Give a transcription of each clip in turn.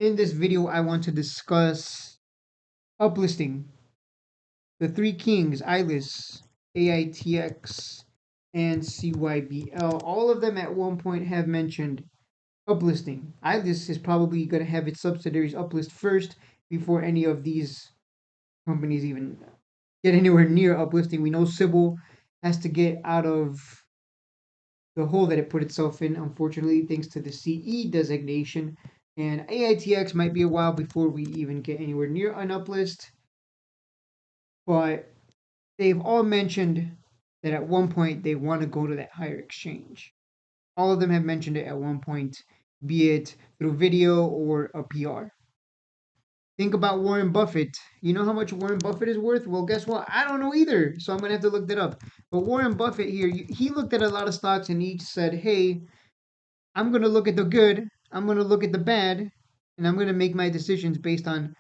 In this video, I want to discuss uplisting. The three kings, Ilus, AITX, and CYBL, all of them at one point have mentioned uplisting. Ilus is probably going to have its subsidiaries uplist first before any of these companies even get anywhere near uplisting. We know Cybl has to get out of the hole that it put itself in, unfortunately, thanks to the CE designation. And AITX might be a while before we even get anywhere near an uplist, but they've all mentioned that at one point they want to go to that higher exchange. All of them have mentioned it at one point, be it through video or a PR. Think about Warren Buffett. You know how much Warren Buffett is worth? Well, guess what? I don't know either. So I'm going to have to look that up. But Warren Buffett here, he looked at a lot of stocks and he said, hey, I'm going to look at the good, I'm going to look at the bad, and I'm going to make my decisions based on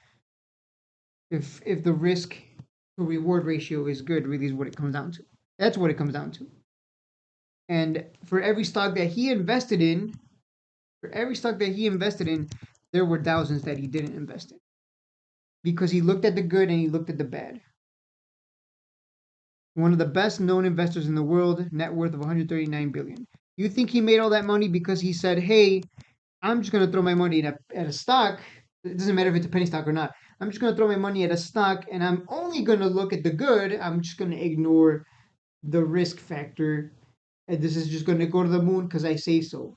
if the risk to reward ratio is good, really is what it comes down to. That's what it comes down to. And for every stock that he invested in, there were thousands that he didn't invest in because he looked at the good and he looked at the bad. One of the best known investors in the world, net worth of 139 billion. You think he made all that money because he said, "Hey, I'm just going to throw my money at a stock. It doesn't matter if it's a penny stock or not. I'm just going to throw my money at a stock and I'm only going to look at the good. I'm just going to ignore the risk factor. And this is just going to go to the moon because I say so."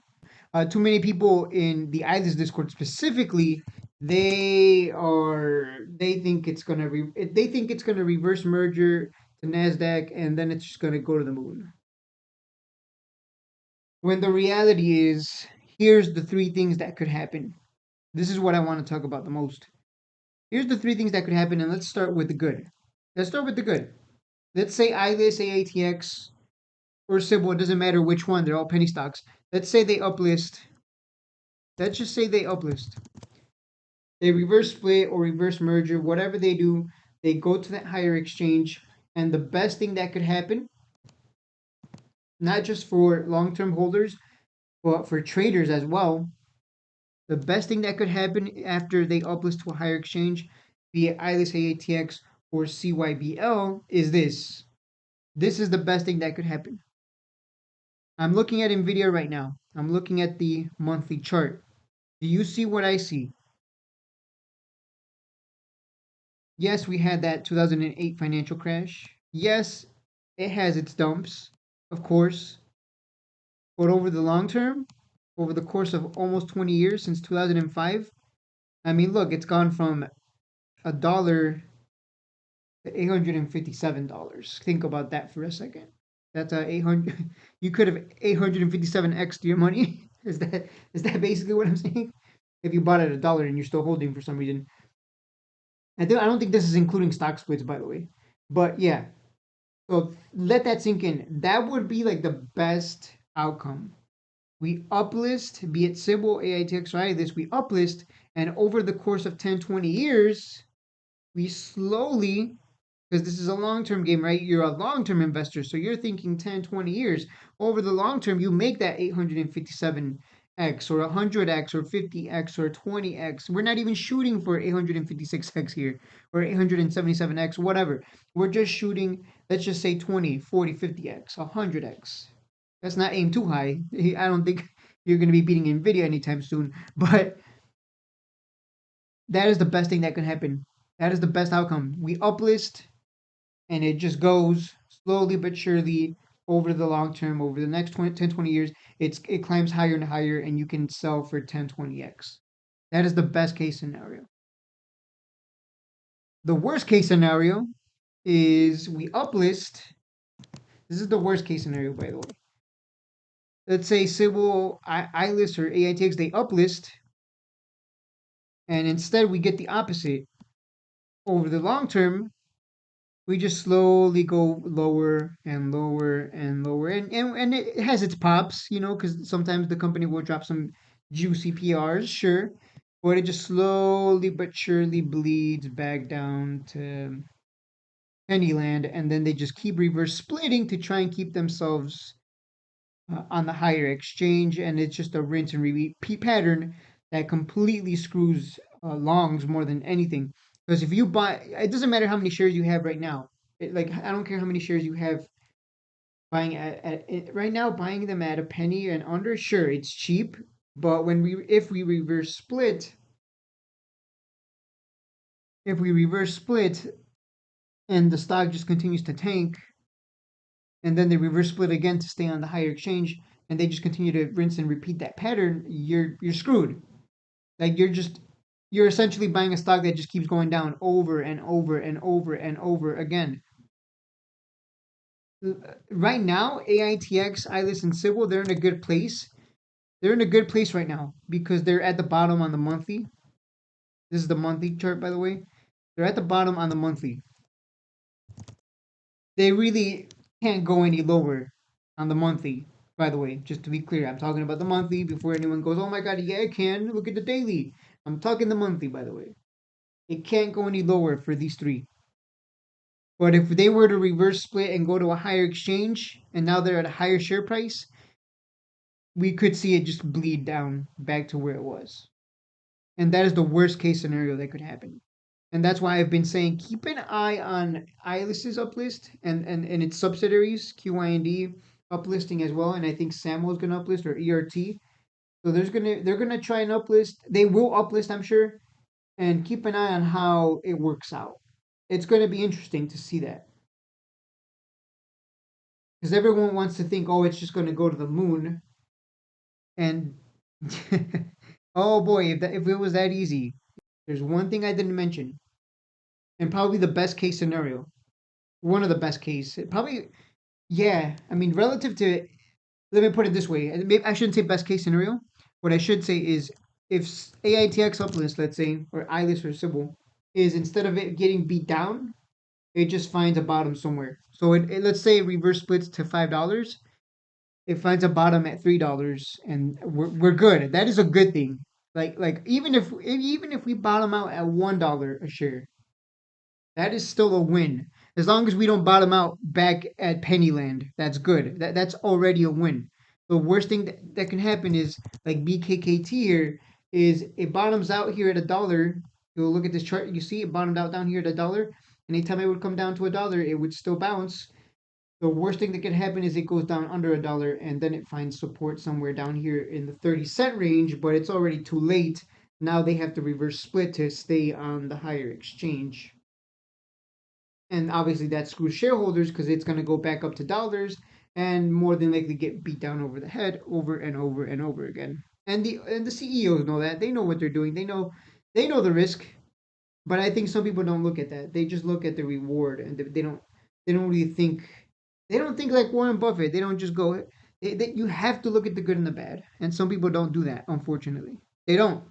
Too many people in the Ilus Discord specifically, they think it's going to reverse merger to Nasdaq and then it's just going to go to the moon. When the reality is, here's the three things that could happen. This is what I want to talk about the most. Here's the three things that could happen, and let's start with the good. Let's start with the good. Let's say Ilus, AITX, or Cybl, it doesn't matter which one, they're all penny stocks. Let's say they uplist. Let's just say they uplist. They reverse split or reverse merger, whatever they do, they go to that higher exchange. And the best thing that could happen, not just for long term holders, but for traders as well, the best thing that could happen after they uplist to a higher exchange, be it Ilus, AITX, or CYBL, is this. This is the best thing that could happen. I'm looking at NVIDIA right now. I'm looking at the monthly chart. Do you see what I see? Yes, we had that 2008 financial crash. Yes, it has its dumps, of course. But over the long term, over the course of almost 20 years since 2005, I mean, look, it's gone from $1 to $857. Think about that for a second. That's a 800. You could have 857x to your money. Is that basically what I'm saying? If you bought at $1 and you're still holding for some reason. I don't think this is including stock splits, by the way. But yeah, so let that sink in. That would be like the best outcome. We uplist, be it Cybl, AITX, or Ilus, we uplist, and over the course of 10, 20 years, we slowly, because this is a long-term game, right? You're a long-term investor, so you're thinking 10, 20 years. Over the long term, you make that 857x or 100x or 50x or 20x. We're not even shooting for 856x here or 877x, whatever. We're just shooting, let's just say 20, 40, 50x, 100x. Let's not aim too high. I don't think you're going to be beating NVIDIA anytime soon, but that is the best thing that can happen. That is the best outcome. We uplist, and it just goes slowly but surely over the long term, over the next 10, 20 years, it climbs higher and higher, and you can sell for 10, 20x. That is the best case scenario. The worst case scenario is we uplist. This is the worst case scenario, by the way. Let's say Cybl, Ilus, or AITX, they uplist, and instead we get the opposite. Over the long term, we just slowly go lower and lower and lower. And it has its pops, because sometimes the company will drop some juicy PRs, sure. But it just slowly but surely bleeds back down to Pennyland. And then they just keep reverse splitting to try and keep themselves on the higher exchange. And it's just a rinse and repeat pattern that completely screws longs more than anything. Because if you buy, it doesn't matter how many shares you have right now. Like I don't care how many shares you have buying right now, buying them at a penny and under. Sure, it's cheap, but if we reverse split, if we reverse split and the stock just continues to tank, and then they reverse split again to stay on the higher exchange, and they just continue to rinse and repeat that pattern, you're screwed. Like you're essentially buying a stock that just keeps going down over and over and over and over again. Right now, AITX, Ilus, and Cybl, they're in a good place. They're in a good place right now because they're at the bottom on the monthly. This is the monthly chart, by the way. They're at the bottom on the monthly. They really can't go any lower on the monthly, by the way, just to be clear. I'm talking about the monthly before anyone goes, oh my God, yeah, it can. Look at the daily. I'm talking the monthly, by the way. It can't go any lower for these three. But if they were to reverse split and go to a higher exchange, and now they're at a higher share price, we could see it just bleed down back to where it was. And that is the worst case scenario that could happen. And that's why I've been saying keep an eye on Ilis's uplist and its subsidiaries, QIND uplisting as well. And I think Samuel's gonna uplist or ERT. So they're gonna try and uplist. They will uplist, I'm sure. And keep an eye on how it works out. It's gonna be interesting to see that. Because everyone wants to think, oh, it's just gonna go to the moon. And oh boy, if it was that easy. There's one thing I didn't mention, and probably the best case scenario. One of the best case. Probably, yeah. I mean, relative to, let me put it this way. Maybe I shouldn't say best case scenario. What I should say is if AITX uplist, let's say, or ILIS or Cybl, is instead of it getting beat down, it just finds a bottom somewhere. So let's say it reverse splits to $5. It finds a bottom at $3, and we're good. That is a good thing. Like even if we bottom out at $1 a share, that is still a win. As long as we don't bottom out back at Pennyland, that's good. That's already a win. The worst thing that can happen is like BKKT here is it bottoms out here at $1. You'll look at this chart, you see it bottomed out down here at $1. Anytime it would come down to $1, it would still bounce. The worst thing that could happen is it goes down under $1 and then it finds support somewhere down here in the 30-cent range, but it's already too late. Now they have to reverse split to stay on the higher exchange. And obviously that screws shareholders because it's going to go back up to dollars and more than likely get beat down over the head over and over and over again. And the CEOs know that. They know what they're doing. They know the risk. But I think some people don't look at that. They just look at the reward and they don't really think they don't think like Warren Buffett. They don't just go you have to look at the good and the bad. And some people don't do that, unfortunately. They don't.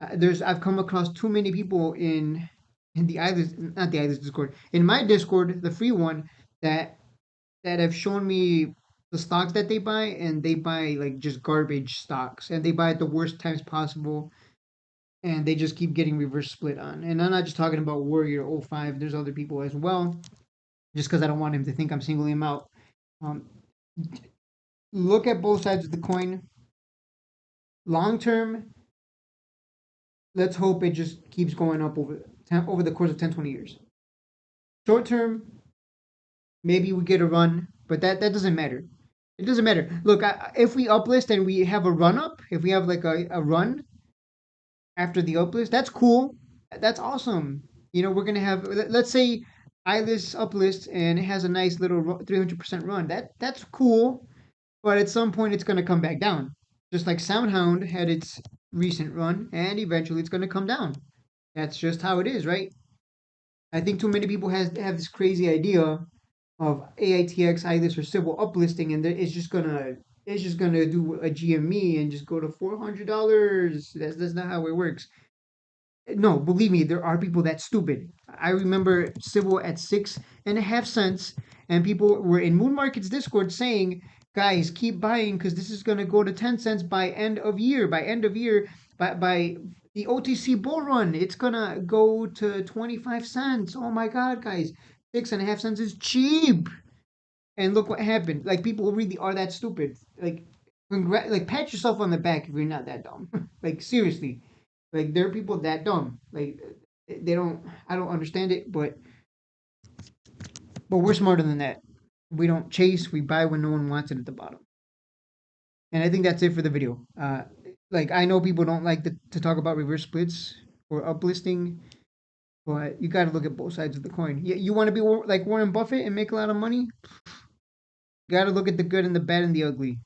I've come across too many people in the Ilus, not the Ilus Discord, in my Discord, the free one, that that have shown me the stocks that they buy, and they buy like just garbage stocks, and they buy at the worst times possible, and they just keep getting reverse split on. And I'm not just talking about Warrior oh 05. There's other people as well. Just because I don't want him to think I'm singling him out. Um, look at both sides of the coin. Long term, let's hope it just keeps going up over the course of 10, 20 years. Short term, maybe we get a run, but that doesn't matter. It doesn't matter. Look, if we uplist and we have a run up, if we have like a run after the uplist, that's cool. That's awesome. We're gonna have let's say ILIS uplist and it has a nice little 300% run. That's cool, but at some point it's gonna come back down. Just like SoundHound had its recent run, and eventually it's gonna come down. That's just how it is, right? I think too many people have this crazy idea of AITX, ILIS, or Cybl uplisting, and it's just gonna do a GME and just go to $400. That's not how it works. No, believe me, there are people that stupid. I remember Cybl at 6.5 cents, and people were in Moon Market's Discord saying, "Guys, keep buying because this is gonna go to 10 cents by end of year. By end of year, by the OTC bull run, it's gonna go to 25 cents. Oh my God, guys, 6.5 cents is cheap." And look what happened. Like people really are that stupid. Like Like pat yourself on the back if you're not that dumb. Like seriously, like there are people that dumb. Like they don't. I don't understand it, but we're smarter than that. We don't chase. We buy when no one wants it at the bottom. And I think that's it for the video. Like I know people don't like to talk about reverse splits or uplisting, but you got to look at both sides of the coin. You want to be like Warren Buffett and make a lot of money? You got to look at the good and the bad and the ugly.